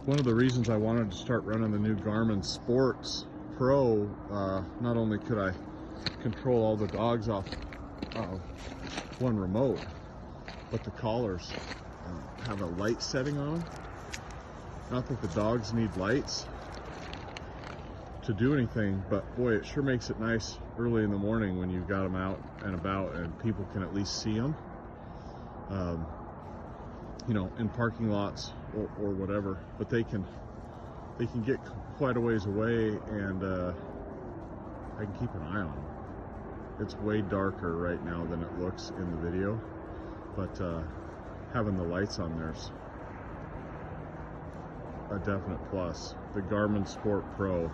One of the reasons I wanted to start running the new Garmin Sports Pro, not only could I control all the dogs off one remote, but the collars have a light setting on them. Not that the dogs need lights to do anything, but boy, it sure makes it nice early in the morning when you've got them out and about and people can at least see them. You know, in parking lots or whatever, but they can get quite a ways away, and I can keep an eye on them. It's way darker right now than it looks in the video, but having the lights on there's a definite plus. The Garmin Sport Pro